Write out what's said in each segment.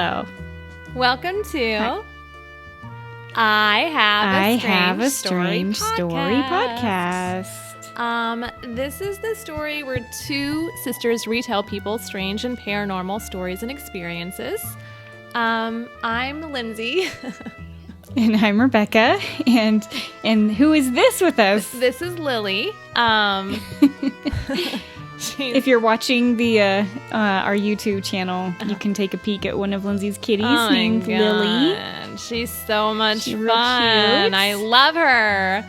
Hello. Welcome to Hi. I Have a Strange Story podcast. This is the story where two sisters retell people's strange and paranormal stories and experiences. I'm Lindsay. And I'm Rebecca. And who is this with us? This is Lily. If you're watching the our YouTube channel, you can take a peek at one of Lindsay's kitties named Lily. She's so much She's fun. real cute. I love her.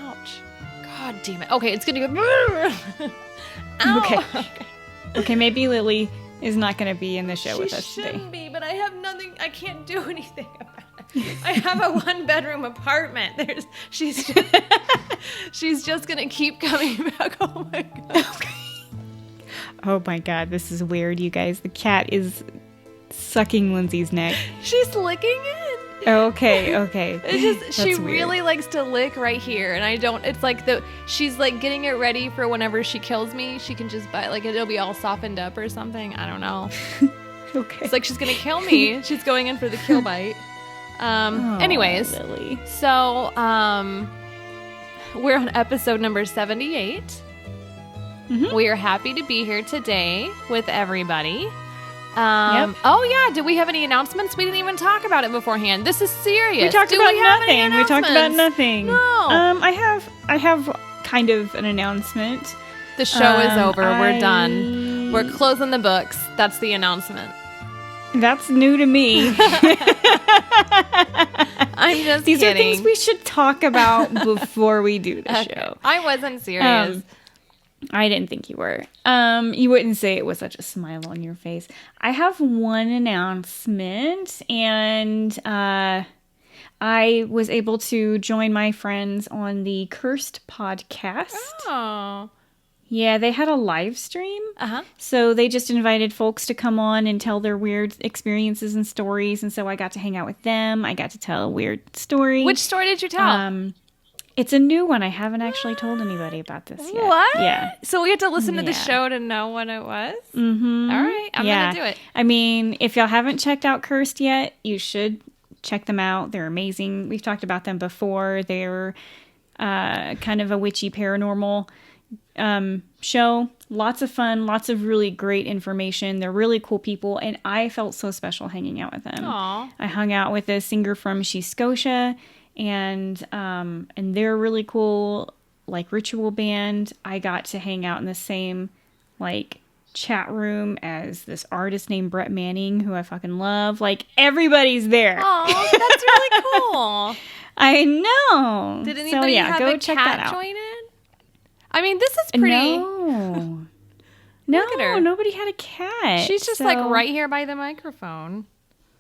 Ouch. God damn it. Okay, it's going to go. Ow. Okay, maybe Lily is not going to be in the show with us She today. shouldn't be, but I have nothing. I can't do anything about it. I have a one-bedroom apartment. She's just going to keep coming back. Oh, my God. Oh my God, this is weird, you guys. The cat is sucking Lindsay's neck. She's licking it. Okay. It's just she That's weird. really likes to lick right here, and I don't. It's like she's like getting it ready for whenever she kills me. She can just bite, like it'll be all softened up or something. I don't know. Okay. It's like she's gonna kill me. She's going in for the kill bite. Anyways, Lily. so we're on episode number 78. Mhm. We are happy to be here today with everybody. Yep. Oh yeah, do we have any announcements? We didn't even talk about it beforehand. This is serious. We talked Do about we have any nothing. We talked about announcements? nothing. No. I have kind of an announcement. The show is over. We're I- done. We're closing the books. That's the announcement. That's new to me. I'm just These kidding. are things we should talk about before we do the Okay. show. I wasn't serious. I didn't think you were. You wouldn't say it with such a smile on your face. I have one announcement, and I was able to join my friends on the Cursed podcast. Oh. Yeah, they had a live stream. Uh-huh. So they just invited folks to come on and tell their weird experiences and stories. And so I got to hang out with them. I got to tell a weird story. Which story did you tell? It's a new one. I haven't actually told anybody about this yet. What? Yeah. So we have to listen to the Yeah. show to know what it was? Mm-hmm. All right. I'm going to do it. I mean, if y'all haven't checked out Cursed yet, you should check them out. They're amazing. We've talked about them before. They're kind of a witchy paranormal show. Lots of fun. Lots of really great information. They're really cool people. And I felt so special hanging out with them. Aw. I hung out with a singer from Scotia. And they're really cool, like ritual band. I got to hang out in the same like chat room as this artist named Brett Manning, who I fucking love. Like everybody's there. Oh, that's really cool. I know. Did anybody have go a check that cat out. join in? I mean, this is pretty. No, Look at her. nobody had a cat. She's just like right here by the microphone.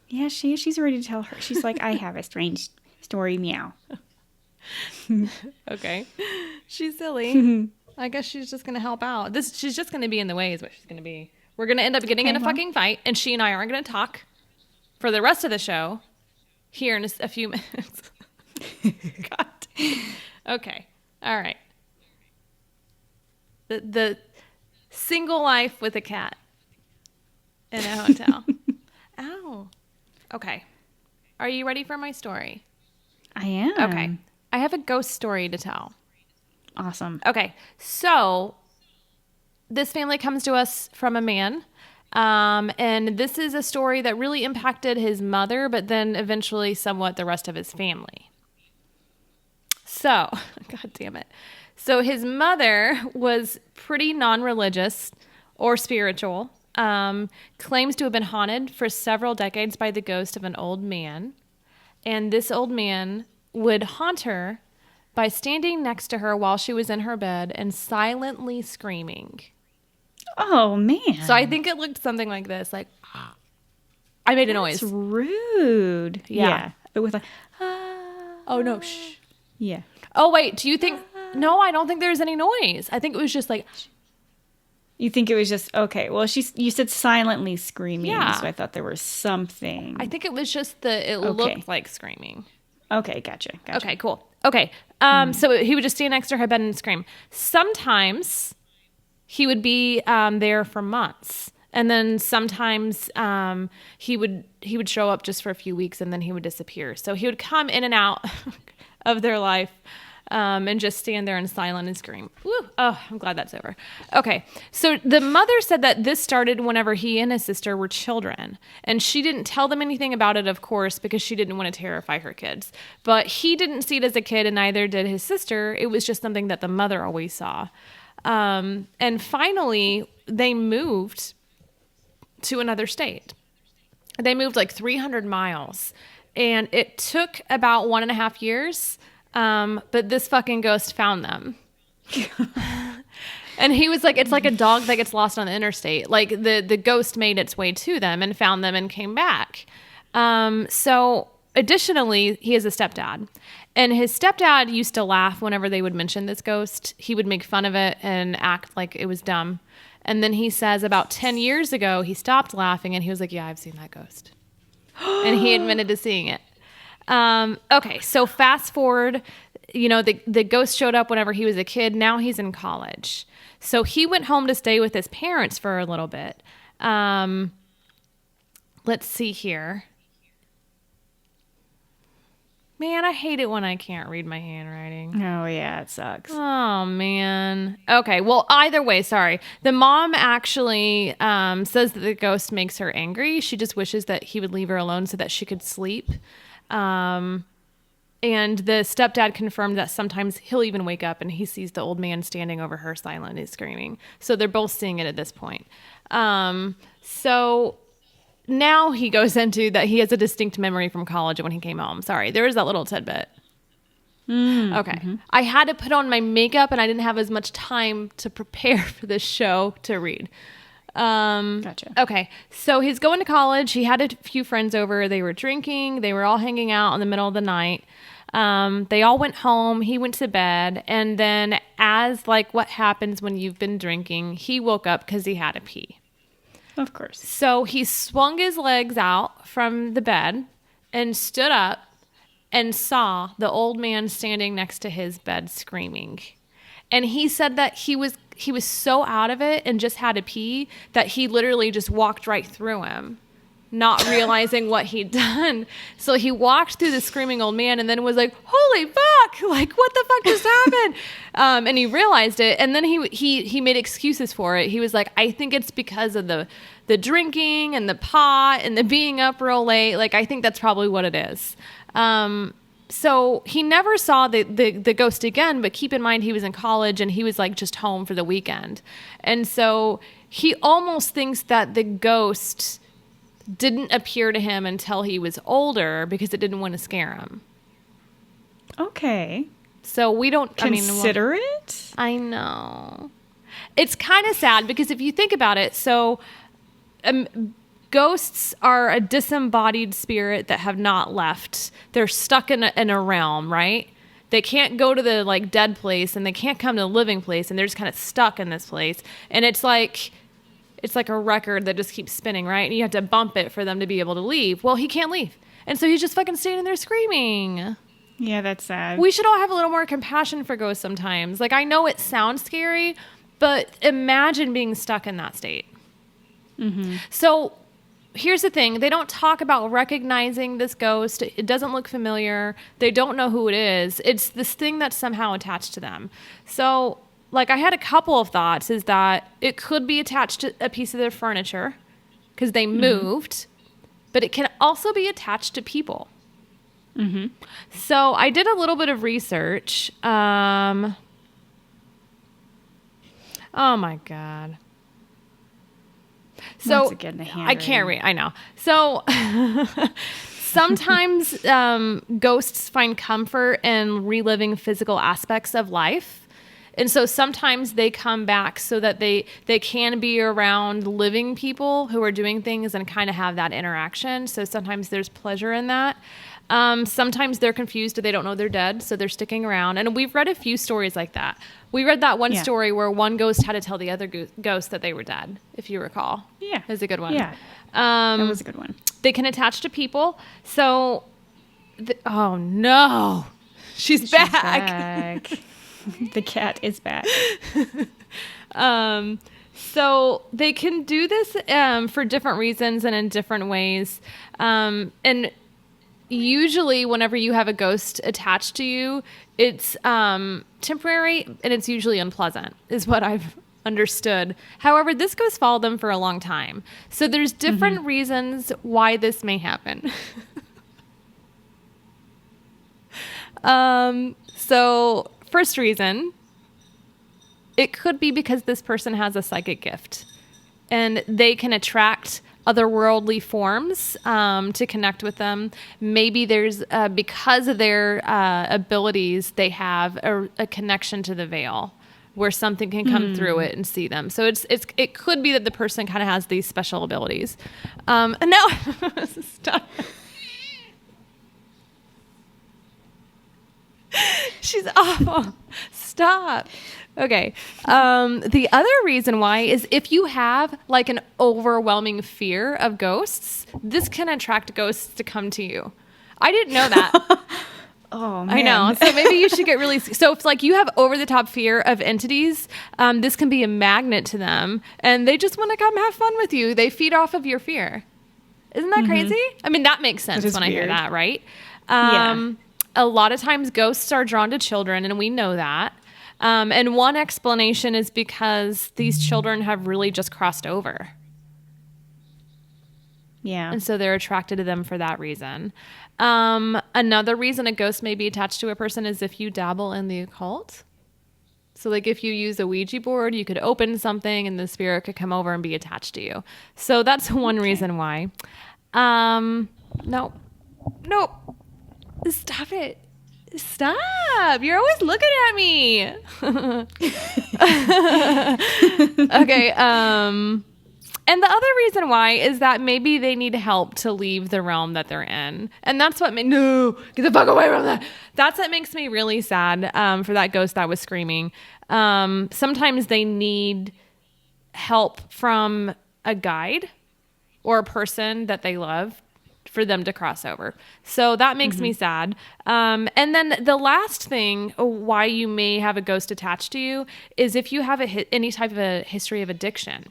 Yeah, she's ready to tell her. She's like, I have a strange story, meow. Okay. She's silly. I guess she's just going to help out. She's just going to be in the way is what she's going to be. We're going to end up getting in a fucking fight, and she and I aren't going to talk for the rest of the show here in a few minutes. God. Okay. All right. The single life with a cat in a hotel. Ow. Okay. Are you ready for my story? I am. Okay. I have a ghost story to tell. Awesome. Okay. So this family comes to us from a man. And this is a story that really impacted his mother, but then eventually somewhat the rest of his family. So, God damn it. So his mother was pretty non-religious or spiritual, claims to have been haunted for several decades by the ghost of an old man. And this old man would haunt her by standing next to her while she was in her bed and silently screaming. Oh, man. So I think it looked something like this, like, I made a noise. That's rude. Yeah. But with a, Oh, no, shh. yeah. Oh, wait, do you think, no, I don't think there's any noise. I think it was just like, You think it was just, okay, well, you said silently screaming, Yeah. so I thought there was something. I think it was just it Okay. looked like screaming. Okay, gotcha. Okay, cool. Okay, so he would just stand next to her bed and scream. Sometimes he would be there for months. And then sometimes he would show up just for a few weeks and then he would disappear. So he would come in and out of their life and just stand there in silence and scream. Woo! Oh, I'm glad that's over. Okay, so the mother said that this started whenever he and his sister were children. And she didn't tell them anything about it, of course, because she didn't want to terrify her kids. But he didn't see it as a kid, and neither did his sister. It was just something that the mother always saw. And finally, they moved to another state. They moved like 300 miles. And it took about 1.5 years. But this fucking ghost found them. And he was like, it's like a dog that gets lost on the interstate. Like the ghost made its way to them and found them and came back. So additionally, he has a stepdad. And his stepdad used to laugh whenever they would mention this ghost. He would make fun of it and act like it was dumb. And then he says about 10 years ago, he stopped laughing and he was like, yeah, I've seen that ghost. And he admitted to seeing it. Okay, so fast forward, the ghost showed up whenever he was a kid. Now he's in college. So he went home to stay with his parents for a little bit. Let's see here. Man, I hate it when I can't read my handwriting. Oh, yeah, it sucks. Oh, man. Okay, well, either way, sorry. The mom actually says that the ghost makes her angry. She just wishes that he would leave her alone so that she could sleep. And the stepdad confirmed that sometimes he'll even wake up and he sees the old man standing over her silent and screaming. So they're both seeing it at this point. So now he goes into that he has a distinct memory from college when he came home. Sorry, there was that little tidbit. Okay. Mm-hmm. I had to put on my makeup and I didn't have as much time to prepare for this show to read. Gotcha. Okay. So he's going to college. He had a few friends over. They were drinking. They were all hanging out in the middle of the night. They all went home. He went to bed. And then as like what happens when you've been drinking, he woke up because he had to pee. Of course. So he swung his legs out from the bed and stood up and saw the old man standing next to his bed screaming. And he said that he was so out of it and just had to pee that he literally just walked right through him, not realizing what he'd done. So he walked through the screaming old man and then was like, holy fuck, like what the fuck just happened? And he realized it. And then he made excuses for it. He was like, I think it's because of the drinking and the pot and the being up real late. Like, I think that's probably what it is. So he never saw the ghost again, but keep in mind he was in college and he was like just home for the weekend. And so he almost thinks that the ghost didn't appear to him until he was older because it didn't want to scare him. Okay. So we don't consider it. I know. It's kind of sad because if you think about it, so ghosts are a disembodied spirit that have not left. They're stuck in a realm, right? They can't go to the like dead place and they can't come to the living place and they're just kind of stuck in this place. And it's like a record that just keeps spinning, right? And you have to bump it for them to be able to leave. Well, he can't leave. And so he's just fucking standing there screaming. Yeah, that's sad. We should all have a little more compassion for ghosts sometimes. Like, I know it sounds scary, but imagine being stuck in that state. Mm-hmm. So here's the thing. They don't talk about recognizing this ghost. It doesn't look familiar. They don't know who it is. It's this thing that's somehow attached to them. So, like, I had a couple of thoughts is that it could be attached to a piece of their furniture because they moved, but it can also be attached to people. Mm-hmm. So I did a little bit of research. Oh, my God. So once again, I can't read. I know. So sometimes ghosts find comfort in reliving physical aspects of life. And so sometimes they come back so that they can be around living people who are doing things and kind of have that interaction. So sometimes there's pleasure in that. Sometimes they're confused or they don't know they're dead, so they're sticking around. And we've read a few stories like that. We read that one story where one ghost had to tell the other ghost that they were dead, if you recall. Yeah. It was a good one. Yeah. That was a good one. They can attach to people. So, oh no, she's back. The cat is back. So they can do this for different reasons and in different ways. And usually whenever you have a ghost attached to you, it's temporary and it's usually unpleasant is what I've understood. However, this ghost followed them for a long time. So there's different reasons why this may happen. So first reason, it could be because this person has a psychic gift and they can attract otherworldly forms to connect with them. Maybe there's, because of their abilities, they have a connection to the veil where something can come through it and see them. So it could be that the person kind of has these special abilities. And now, stop. She's awful. Stop. Okay. The other reason why is if you have like an overwhelming fear of ghosts, this can attract ghosts to come to you. I didn't know that. Oh, man. I know. So maybe you should get really... So if like you have over the top fear of entities, this can be a magnet to them and they just want to come have fun with you. They feed off of your fear. Isn't that crazy? I mean, that makes sense when I hear that, right? Yeah. A lot of times ghosts are drawn to children and we know that. And one explanation is because these children have really just crossed over. Yeah. And so they're attracted to them for that reason. Another reason a ghost may be attached to a person is if you dabble in the occult. So like if you use a Ouija board, you could open something and the spirit could come over and be attached to you. So that's one reason why. Nope. Stop it. Stop. You're always looking at me. Okay. And the other reason why is that maybe they need help to leave the realm that they're in. And that's what no, get the fuck away from that. That's what makes me really sad for that ghost that was screaming. Sometimes they need help from a guide or a person that they love for them to cross over. So that makes me sad. And then the last thing why you may have a ghost attached to you is if you have any type of a history of addiction.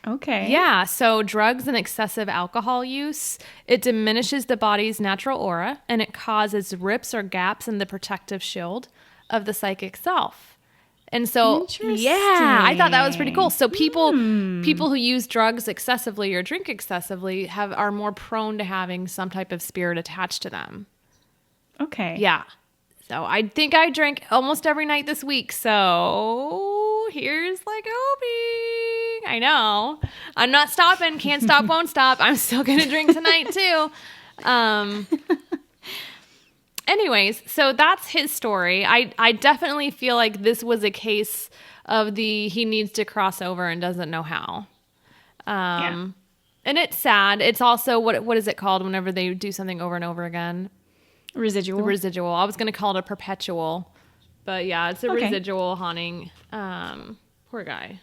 Okay. Yeah. So drugs and excessive alcohol use, it diminishes the body's natural aura and it causes rips or gaps in the protective shield of the psychic self. And so, yeah, I thought that was pretty cool. So people who use drugs excessively or drink excessively are more prone to having some type of spirit attached to them. Okay. Yeah. So I think I drank almost every night this week. So here's like hoping. I know. I'm not stopping. Can't stop, won't stop. I'm still going to drink tonight too. Anyways, so that's his story. I definitely feel like this was a case of he needs to cross over and doesn't know how. And it's sad. It's also, what is it called whenever they do something over and over again? Residual. Residual. I was going to call it a perpetual. But yeah, it's a residual haunting. Poor guy.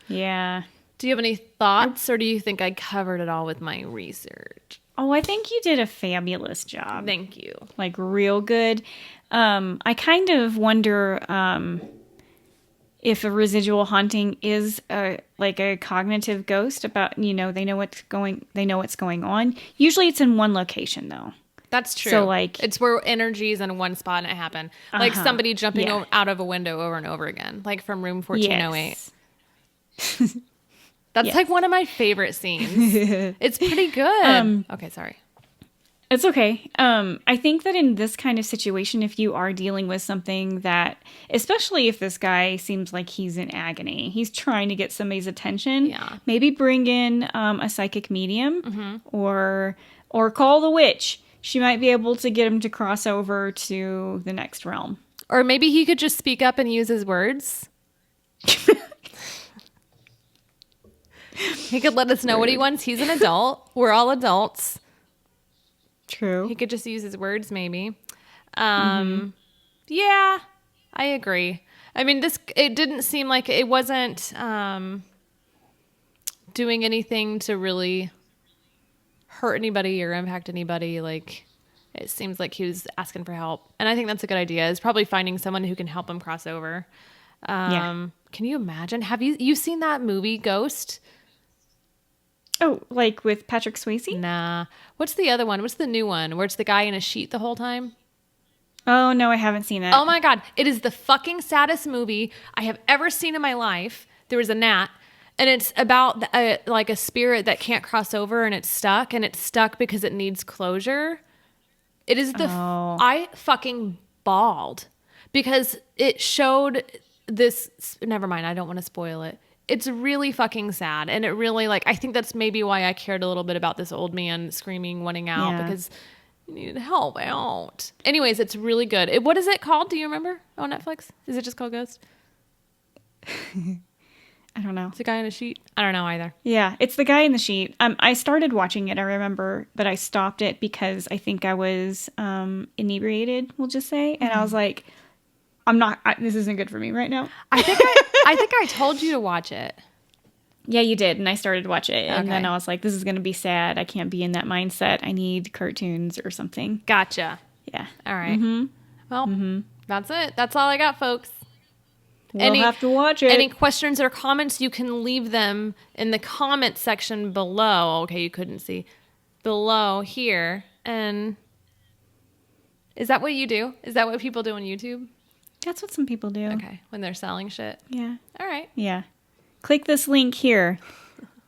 Yeah. Do you have any thoughts or do you think I covered it all with my research? Oh, I think you did a fabulous job. Thank you. Like real good. I kind of wonder if a residual haunting is like a cognitive ghost about, they know what's going on. Usually it's in one location though. That's true. So like it's where energy is in one spot and it happened. Like somebody jumping out of a window over and over again, like from room 1408. Yes. That's like one of my favorite scenes. It's pretty good. Okay, sorry. It's okay. I think that in this kind of situation, if you are dealing with something that, especially if this guy seems like he's in agony, he's trying to get somebody's attention, maybe bring in a psychic medium or call the witch. She might be able to get him to cross over to the next realm. Or maybe he could just speak up and use his words. He could let us know what he wants. He's an adult. We're all adults. True. He could just use his words, maybe. Yeah, I agree. I mean, it didn't seem like it wasn't doing anything to really hurt anybody or impact anybody. Like, it seems like he was asking for help. And I think that's a good idea, is probably finding someone who can help him cross over. Can Can you imagine? Have you seen that movie Ghost? Oh, like with Patrick Swayze? Nah. What's the other one? What's the new one where it's the guy in a sheet the whole time? Oh, no, I haven't seen it. Oh my God. It is the fucking saddest movie I have ever seen in my life. There was a gnat, and it's about like a spirit that can't cross over, and it's stuck because it needs closure. It is I fucking bawled because it showed this. Never mind. I don't want to spoil it. It's really fucking sad. And it really, like, I think that's maybe why I cared a little bit about this old man screaming, wanting out, because he needed help out. Anyways, it's really good. What is it called? Do you remember on Netflix? Is it just called Ghost? I don't know. It's a guy in a sheet? I don't know either. Yeah, it's the guy in the sheet. I started watching it, I remember, but I stopped it because I think I was inebriated, we'll just say. And I was like, this isn't good for me right now. I think I told you to watch it. Yeah, you did. And I started to watch it. And Okay. then I was like, this is going to be sad. I can't be in that mindset. I need cartoons or something. Gotcha. Yeah. All right. Well, that's it. That's all I got, folks. We'll have to watch it. Any questions or comments, you can leave them in the comment section below. Okay, you couldn't see. Below here. And is that what you do? Is that what people do on YouTube? That's what some people do. Okay, when they're selling shit. Yeah. All right. Yeah. Click this link here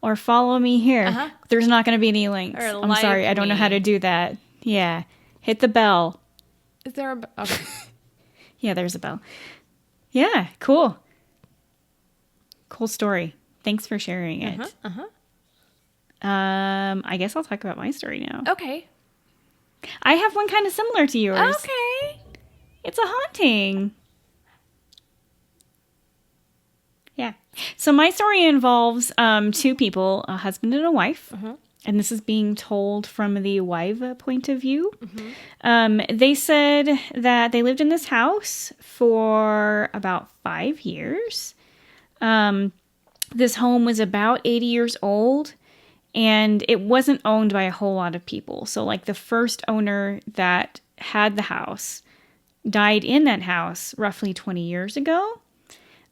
or follow me here. There's not going to be any links. Or I'm sorry. I don't know how to do that. Yeah. Hit the bell. Is there a... Okay. Yeah, there's a bell. Yeah, cool. Cool story. Thanks for sharing it. I guess I'll talk about my story now. Okay. I have one kind of similar to yours. Okay. It's a haunting. Yeah. So my story involves two people, a husband and a wife. And this is being told from the wife point of view. They said that they lived in this house for about 5 years. This home was about 80 years old, and it wasn't owned by a whole lot of people. So, like, the first owner that had the house died in that house roughly 20 years ago.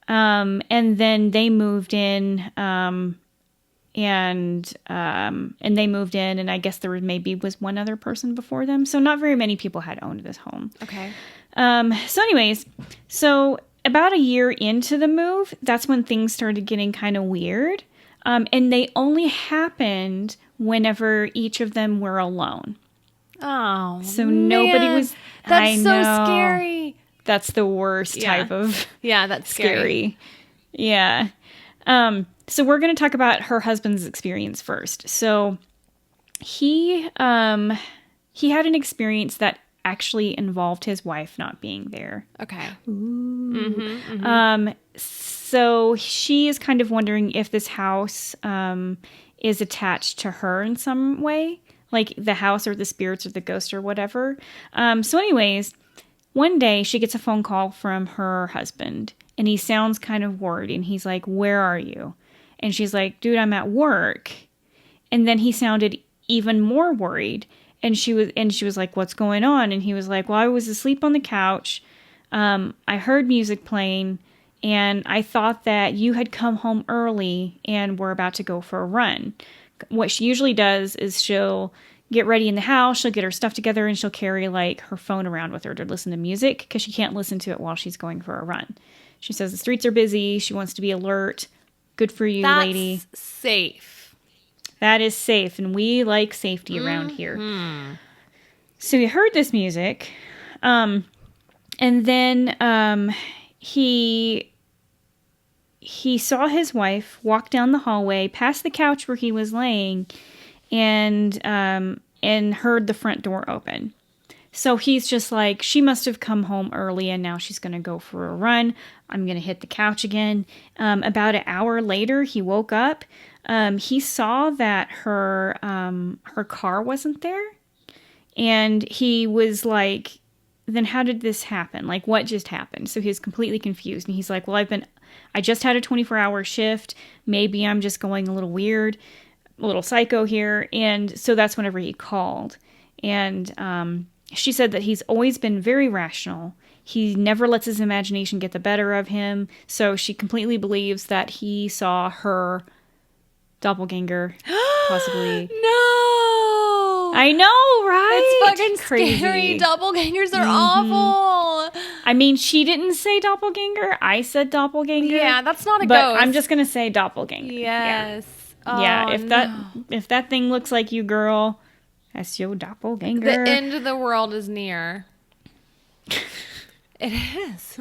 And then they moved in, and they moved in, and I guess there was one other person before them. So not very many people had owned this home. Okay. So about a year into the move, that's when things started getting kind of weird. And they only happened whenever each of them were alone. Oh, so nobody was. That's so scary. That's the worst type of. Yeah, that's scary. Yeah. So we're going to talk about her husband's experience first. So he had an experience that actually involved his wife not being there. Okay. So she is kind of wondering if this house is attached to her in some way, like the house or the spirits or the ghost or whatever. So anyways, one day she gets a phone call from her husband, and he sounds kind of worried, and he's like, "Where are you?" And she's like, "Dude, I'm at work." And then he sounded even more worried, and she was like, "What's going on?" And he was like, "Well, I was asleep on the couch. I heard music playing, and I thought that you had come home early and were about to go for a run." What she usually does is she'll get ready in the house, she'll get her stuff together, and she'll carry like her phone around with her to listen to music because she can't listen to it while she's going for a run. She says the streets are busy. She wants to be alert. Good for you, lady. That's safe. That is safe, and we like safety around here. So he heard this music, and then he saw his wife walk down the hallway past the couch where he was laying, and heard the front door open. So he's just like, she must have come home early and now she's going to go for a run. I'm going to hit the couch again. About an hour later, he woke up. He saw that her car wasn't there. And he was like, then how did this happen? Like, what just happened? So he was completely confused. And he's like, well, I just had a 24-hour shift. Maybe I'm just going a little weird, a little psycho here. And so that's whenever he called. And she said that he's always been very rational. He never lets his imagination get the better of him. So she completely believes that he saw her doppelganger, possibly. No! I know, right? It's fucking crazy. scary. Doppelgangers are awful. I mean, she didn't say doppelganger. I said doppelganger. Yeah, that's not a but ghost. I'm just gonna say doppelganger. Yes. Yeah. Oh, If that thing looks like you, girl, that's your doppelganger. the end of the world is near. It is.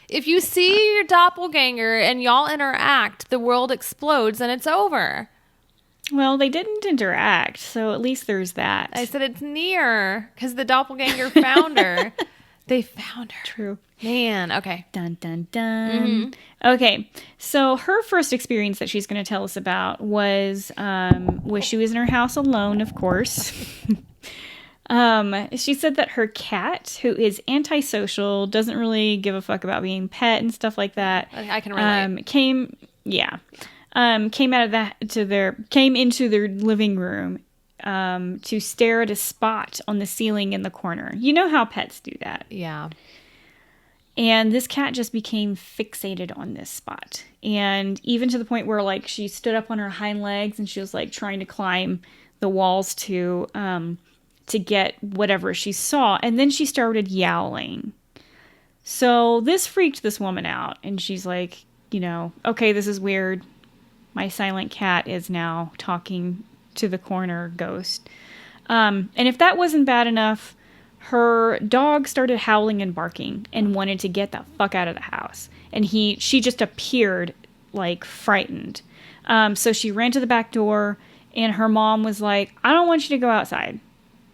If you see your doppelganger and y'all interact, the world explodes and it's over. Well, they didn't interact, so at least there's that. I said it's near because the doppelganger found her. They found her. True. Man, okay. Dun, dun, dun. Okay, so her first experience that she's going to tell us about was she was in her house alone, of course. She said that her cat, who is antisocial, doesn't really give a fuck about being pet and stuff like that. I can relate. Came into their living room to stare at a spot on the ceiling in the corner. You know how pets do that. Yeah. And this cat just became fixated on this spot. And even to the point where, like, she stood up on her hind legs and she was, like, trying to climb the walls to get whatever she saw. And then she started yowling. So this freaked this woman out. And she's like, okay, this is weird. My silent cat is now talking to the corner ghost. And if that wasn't bad enough, her dog started howling and barking and wanted to get the fuck out of the house. And she just appeared, like, frightened. So she ran to the back door, and her mom was like, I don't want you to go outside.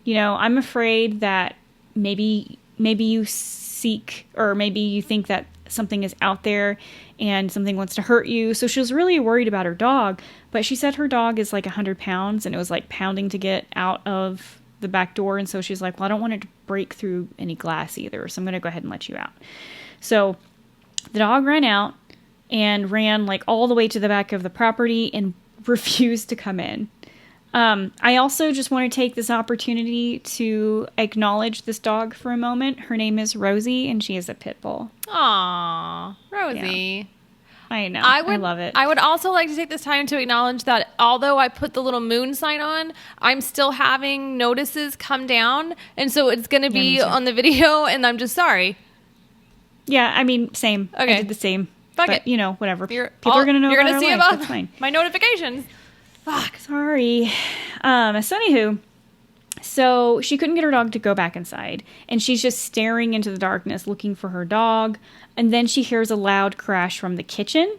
I'm afraid that maybe you seek, or maybe you think that something is out there and something wants to hurt you. So she was really worried about her dog, but she said her dog is like 100 pounds and it was like pounding to get out of the back door. And so she's like, well, I don't want it to break through any glass either. So I'm going to go ahead and let you out. So the dog ran out and ran like all the way to the back of the property and refused to come in. I also just want to take this opportunity to acknowledge this dog for a moment. Her name is Rosie, and she is a pit bull. Aw, Rosie. Yeah. I know. I love it. I would also like to take this time to acknowledge that although I put the little moon sign on, I'm still having notices come down. And so it's going to be on the video, and I'm just sorry. Yeah, I mean, same. Okay. I did the same. Fuck it. Whatever. People are going to know you're about gonna see our life. That's fine. My notifications. Fuck. Sorry. So anywho, so she couldn't get her dog to go back inside, and she's just staring into the darkness looking for her dog, and then she hears a loud crash from the kitchen,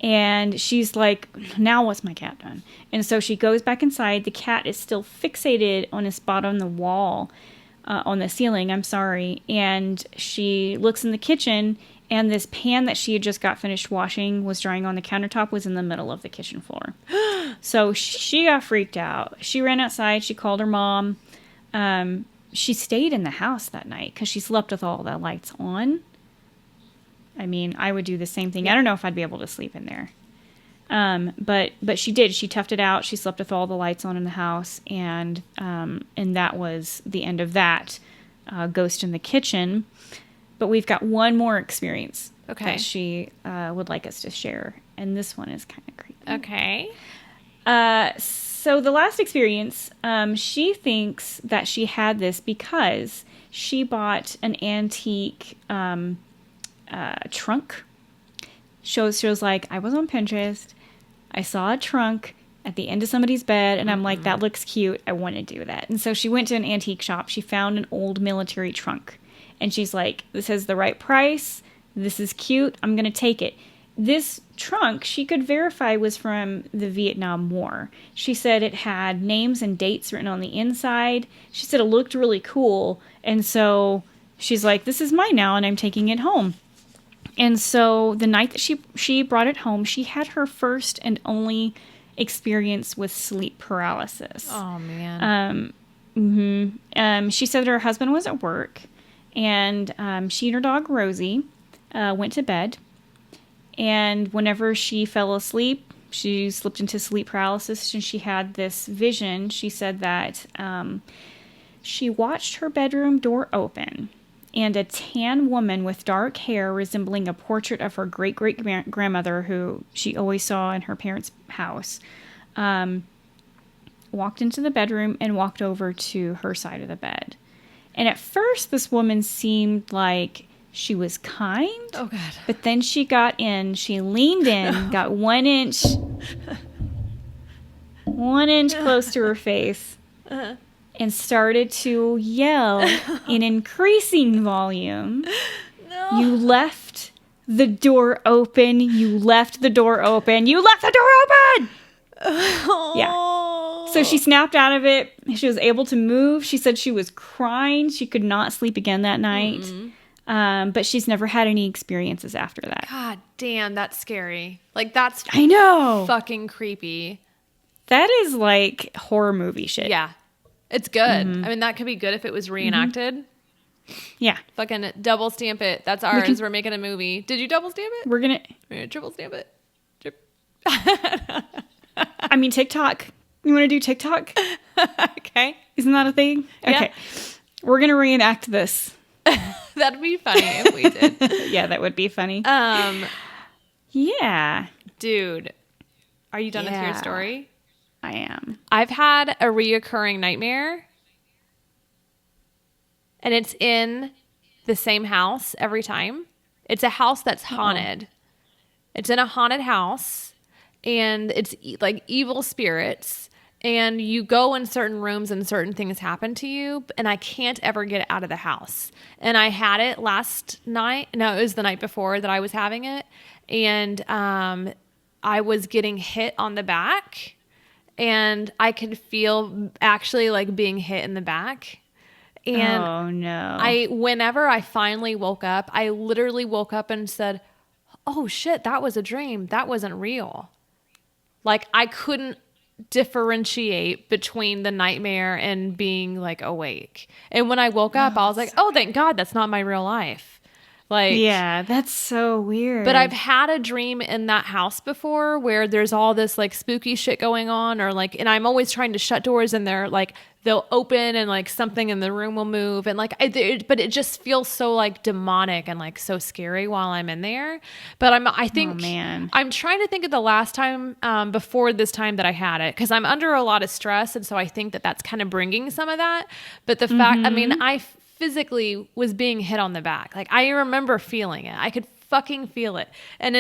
and she's like, now what's my cat done? And so she goes back inside. The cat is still fixated on a spot on the wall, on the ceiling, and she looks in the kitchen, and this pan that she had just got finished washing was drying on the countertop was in the middle of the kitchen floor. So she got freaked out. She ran outside. She called her mom. She stayed in the house that night because she slept with all the lights on. I mean, I would do the same thing. I don't know if I'd be able to sleep in there. But she did. She toughed it out. She slept with all the lights on in the house. And that was the end of that ghost in the kitchen. But we've got one more experience that she would like us to share. And this one is kind of creepy. Okay. So the last experience, she thinks that she had this because she bought an antique trunk. She was like, I was on Pinterest. I saw a trunk at the end of somebody's bed. And I'm like, that looks cute. I want to do that. And so she went to an antique shop. She found an old military trunk. And she's like, this has the right price. This is cute. I'm going to take it. This trunk, she could verify, was from the Vietnam War. She said it had names and dates written on the inside. She said it looked really cool. And so she's like, this is mine now, and I'm taking it home. And so the night that she brought it home, she had her first and only experience with sleep paralysis. Oh, man. She said her husband was at work. And she and her dog, Rosie, went to bed. And whenever she fell asleep, she slipped into sleep paralysis. And she had this vision. She said that she watched her bedroom door open. and a tan woman with dark hair resembling a portrait of her great-great-grandmother who she always saw in her parents' house, walked into the bedroom and walked over to her side of the bed. And at first, this woman seemed like she was kind. Oh, God. But then she got in, she leaned in, got 1 inch close to her face, and started to yell in increasing volume. No. You left the door open. You left the door open. You left the door open! Yeah. So she snapped out of it. She was able to move. She said she was crying. She could not sleep again that night. But she's never had any experiences after that. God damn, that's scary. Like, that's I know. fucking creepy. That is like horror movie shit. Yeah. It's good. I mean, that could be good if it was reenacted. Yeah. Fucking double stamp it. That's ours. We're making a movie. Did you double stamp it? We're going to triple stamp it. I mean, TikTok. You want to do TikTok? Okay. Isn't that a thing? Okay. Yeah. We're going to reenact this. That'd be funny if we did. Yeah, that would be funny. Yeah. Dude, are you done with your story? I am. I've had a reoccurring nightmare, and it's in the same house every time. It's a house that's haunted. It's in a haunted house, and it's like evil spirits, and you go in certain rooms and certain things happen to you, and I can't ever get out of the house. And I had it last night. No, it was the night before that I was having it, and I was getting hit on the back, and I could feel actually like being hit in the back. And oh no. Whenever I finally woke up, I literally woke up and said, oh shit, that was a dream. That wasn't real. Like, I couldn't differentiate between the nightmare and being like awake. And when I woke up, I was like, oh, thank God that's not my real life. Like, yeah, that's so weird. But I've had a dream in that house before where there's all this like spooky shit going on, or like, and I'm always trying to shut doors and they're like, they'll open and like something in the room will move. And like, but it just feels so like demonic and like so scary while I'm in there. But I think, oh, man. I'm trying to think of the last time before this time that I had it, because I'm under a lot of stress. And so I think that that's kind of bringing some of that. But the fact, I mean, I physically was being hit on the back. Like, I remember feeling it. I could fucking feel it. And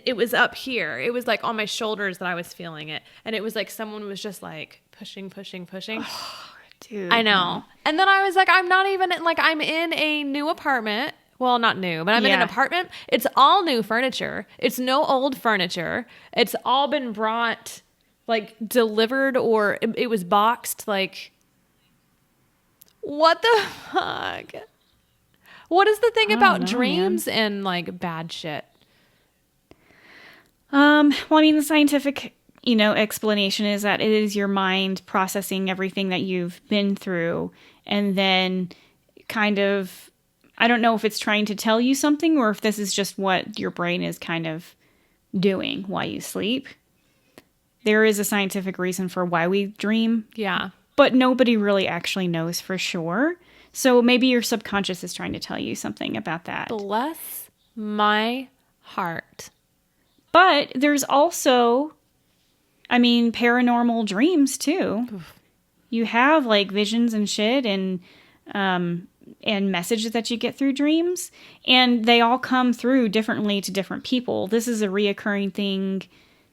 it was up here. It was like on my shoulders that I was feeling it. And it was like someone was just like pushing. Oh, dude. I know. And then I was like, I'm not even like, I'm in a new apartment. Well, not new, but I'm in an apartment. It's all new furniture. It's no old furniture. It's all been brought, like, delivered, or it was boxed. Like, what the fuck? What is the thing about dreams and like bad shit? Well, I mean, the scientific, explanation is that it is your mind processing everything that you've been through, and then kind of, I don't know if it's trying to tell you something or if this is just what your brain is kind of doing while you sleep. There is a scientific reason for why we dream. Yeah. But nobody really actually knows for sure. So maybe your subconscious is trying to tell you something about that. Bless my heart. But there's also, I mean, paranormal dreams too. Oof. You have like visions and shit and messages that you get through dreams. And they all come through differently to different people. This is a reoccurring thing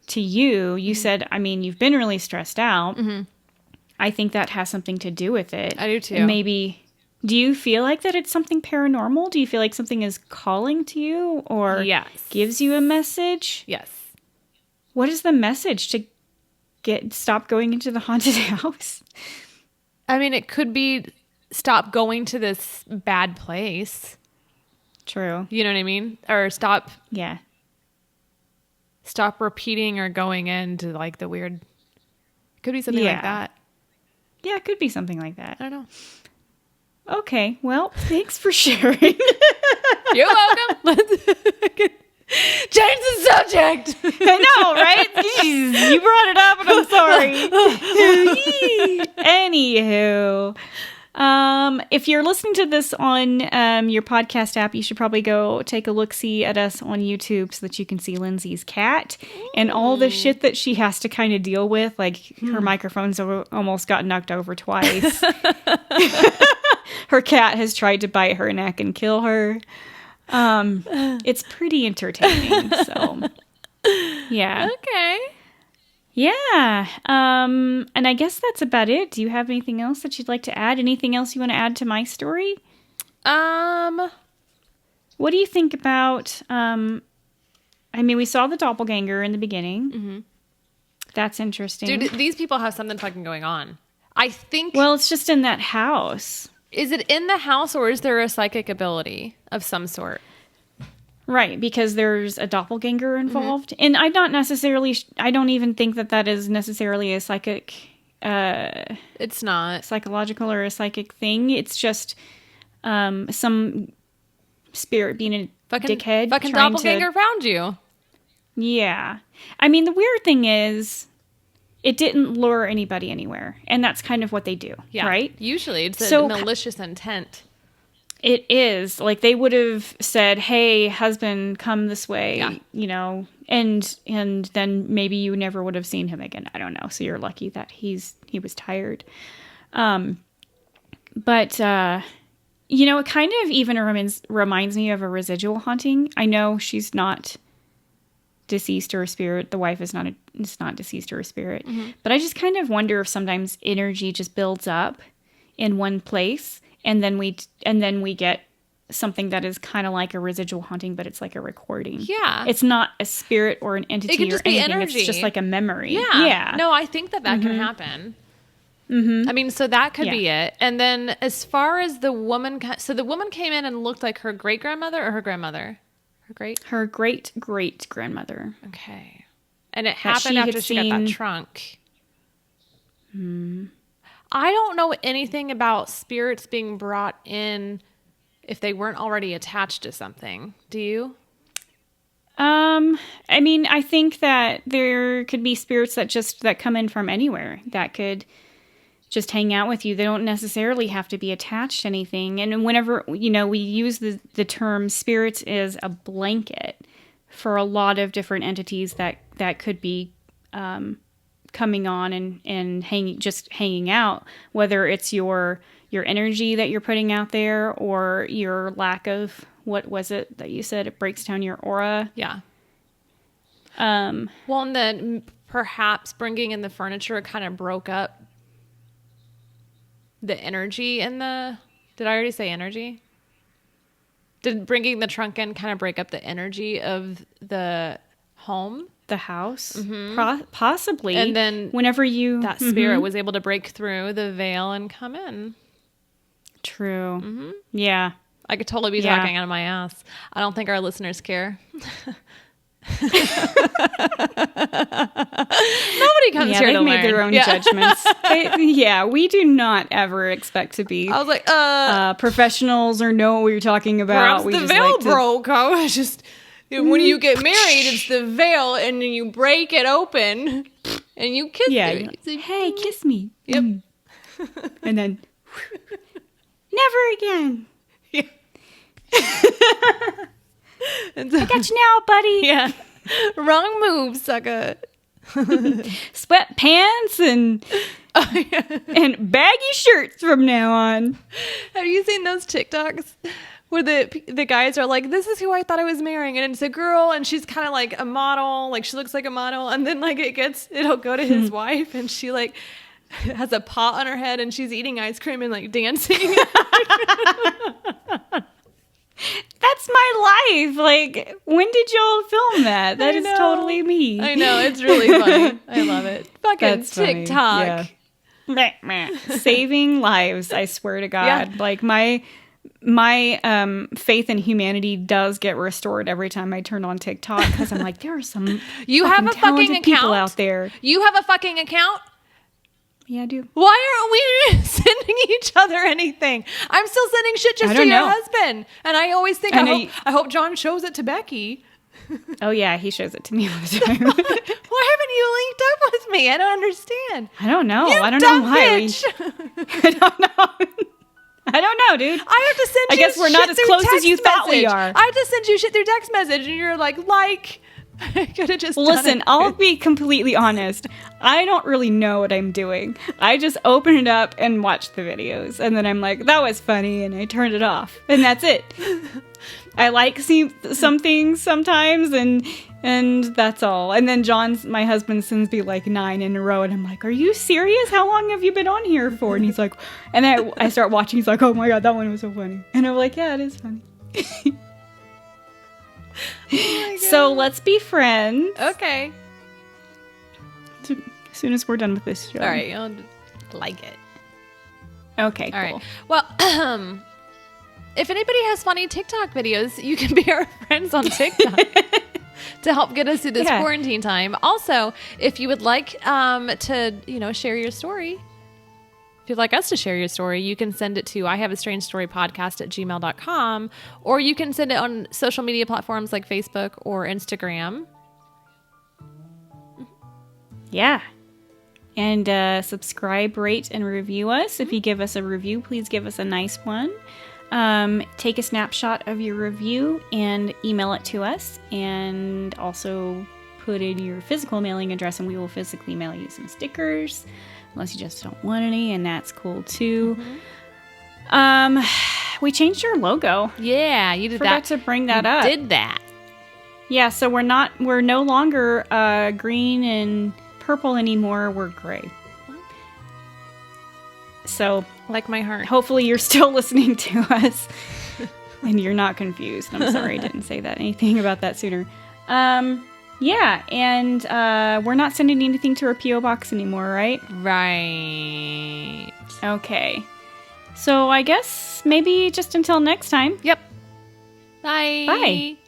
to you. You said, I mean, you've been really stressed out. Mm-hmm. I think that has something to do with it. I do too. And maybe, do you feel like that it's something paranormal? Do you feel like something is calling to you or gives you a message? Yes. What is the message to stop going into the haunted house? I mean, it could be stop going to this bad place. True. You know what I mean? Or stop repeating or going into like the weird. It could be something like that. Yeah, it could be something like that. I don't know. Okay, well, thanks for sharing. You're welcome. Change the subject. I know, right? Jeez, you brought it up and I'm sorry. Anywho, If you're listening to this on your podcast app, you should probably go take a look-see at us on YouTube so that you can see Lindsay's cat and all the shit that she has to kind of deal with. Like, her microphone's almost got knocked over twice. Her cat has tried to bite her neck and kill her. It's pretty entertaining, so yeah. Okay. Yeah. And I guess that's about it. Do you have anything else that you'd like to add? Anything else you want to add to my story? What do you think about, we saw the doppelganger in the beginning. Mm-hmm. That's interesting. Dude, these people have something fucking going on. I think... Well, it's just in that house. Is it in the house, or is there a psychic ability of some sort? Right, because there's a doppelganger involved. Mm-hmm. And I don't even think that is necessarily a psychic... it's not. Psychological or a psychic thing. It's just some spirit being a dickhead. Fucking doppelganger found you. Yeah. I mean, the weird thing is... It didn't lure anybody anywhere. And that's kind of what they do, right? Usually it's a malicious intent. It is. Like, they would have said, hey, husband, come this way, you know, and then maybe you never would have seen him again. I don't know. So you're lucky that he was tired. But you know, it kind of even reminds me of a residual haunting. I know she's not deceased or a spirit. The wife is not deceased or a spirit. Mm-hmm. But I just kind of wonder if sometimes energy just builds up in one place, and then we get something that is kind of like a residual haunting, but it's like a recording. Yeah. It's not a spirit or an entity or anything. Energy. It's just like a memory. Yeah. No, I think that can happen. Mm-hmm. I mean, so that could be it. And then as far as the woman, so the woman came in and looked like her great-grandmother or her grandmother? Her great-great-grandmother. Okay. And it happened after she got that trunk. I don't know anything about spirits being brought in if they weren't already attached to something. Do you? I mean, I think that there could be spirits that come in from anywhere that could just hang out with you. They don't necessarily have to be attached to anything. And whenever, you know, we use the term spirits as a blanket for a lot of different entities that could be coming on and hanging out, whether it's your energy that you're putting out there or your lack of, what was it that you said? It breaks down your aura. Yeah. Well, and then perhaps bringing in the furniture kind of broke up the energy in the... Did I already say energy? Did bringing the trunk in kind of break up the energy of the home? The house? Mm-hmm. Possibly. And then whenever that spirit was able to break through the veil and come in. True. Mm-hmm. Yeah. I could totally be talking out of my ass. I don't think our listeners care. Nobody comes here to learn. They've made their own judgments. We do not ever expect to be. I was like, professionals or know what we're talking about. Perhaps the veil broke. I was just, when you get married, it's the veil, and then you break it open, and you kiss her. Like, hey, kiss me. Yep. And then, never again. Yeah. I got you now, buddy. Yeah. Wrong move, sucker. Sweatpants and baggy shirts from now on. Have you seen those TikToks where the guys are like, this is who I thought I was marrying, and it's a girl, and she's kind of like a model, like she looks like a model, and then like it'll go to his wife, and she like has a pot on her head, and she's eating ice cream and like dancing. That's my life. Like, when did y'all film that? That is totally me. I know. It's really funny. I love it. Fucking that's TikTok. Yeah. Saving lives. I swear to God. Yeah. Like, my faith in humanity does get restored every time I turn on TikTok, because I'm like, there are some you have a fucking account people out there. You have a fucking account? Yeah, I do. Why aren't we sending each other anything? I'm still sending shit just to your husband. And I always think, I hope John shows it to Becky. Oh, yeah, he shows it to me all the time. Why haven't you linked up with me? I don't understand. I don't know. I don't know why. Bitch. I don't know. I don't know, dude. I have to send you I guess we're not shit as through close as text you thought we message. are. I have to send you shit through text message, and you're like, I could have just done Listen, it. I'll be completely honest. I don't really know what I'm doing. I just open it up and watch the videos. And then I'm like, that was funny. And I turned it off. And that's it. I like seeing some things sometimes. And that's all. And then my husband sends me like 9 in a row. And I'm like, are you serious? How long have you been on here for? And he's like, and I start watching. He's like, oh my God, that one was so funny. And I'm like, yeah, it is funny. Oh So let's be friends. okay. As soon as we're done with this show. All right. I'll like it. Okay, All cool. right. Well, if anybody has funny TikTok videos, you can be our friends on TikTok to help get us through this quarantine time. Also, if you would like to, share your story, if you'd like us to share your story, you can send it to ihaveastrangestorypodcast@gmail.com, or you can send it on social media platforms like Facebook or Instagram. Yeah. And subscribe, rate, and review us. If you give us a review, please give us a nice one. Take a snapshot of your review and email it to us. And also put in your physical mailing address, and we will physically mail you some stickers. Unless you just don't want any, and that's cool too. We changed our logo. Yeah, you did Forgot that. to bring that up. Did that. Yeah, so we're no longer green and purple anymore. We're gray. So Like my heart. hopefully you're still listening to us and you're not confused. I'm sorry I didn't say anything about that sooner. Yeah, and we're not sending anything to our P.O. box anymore, right? Right. Okay. So I guess maybe just until next time. Yep. Bye. Bye.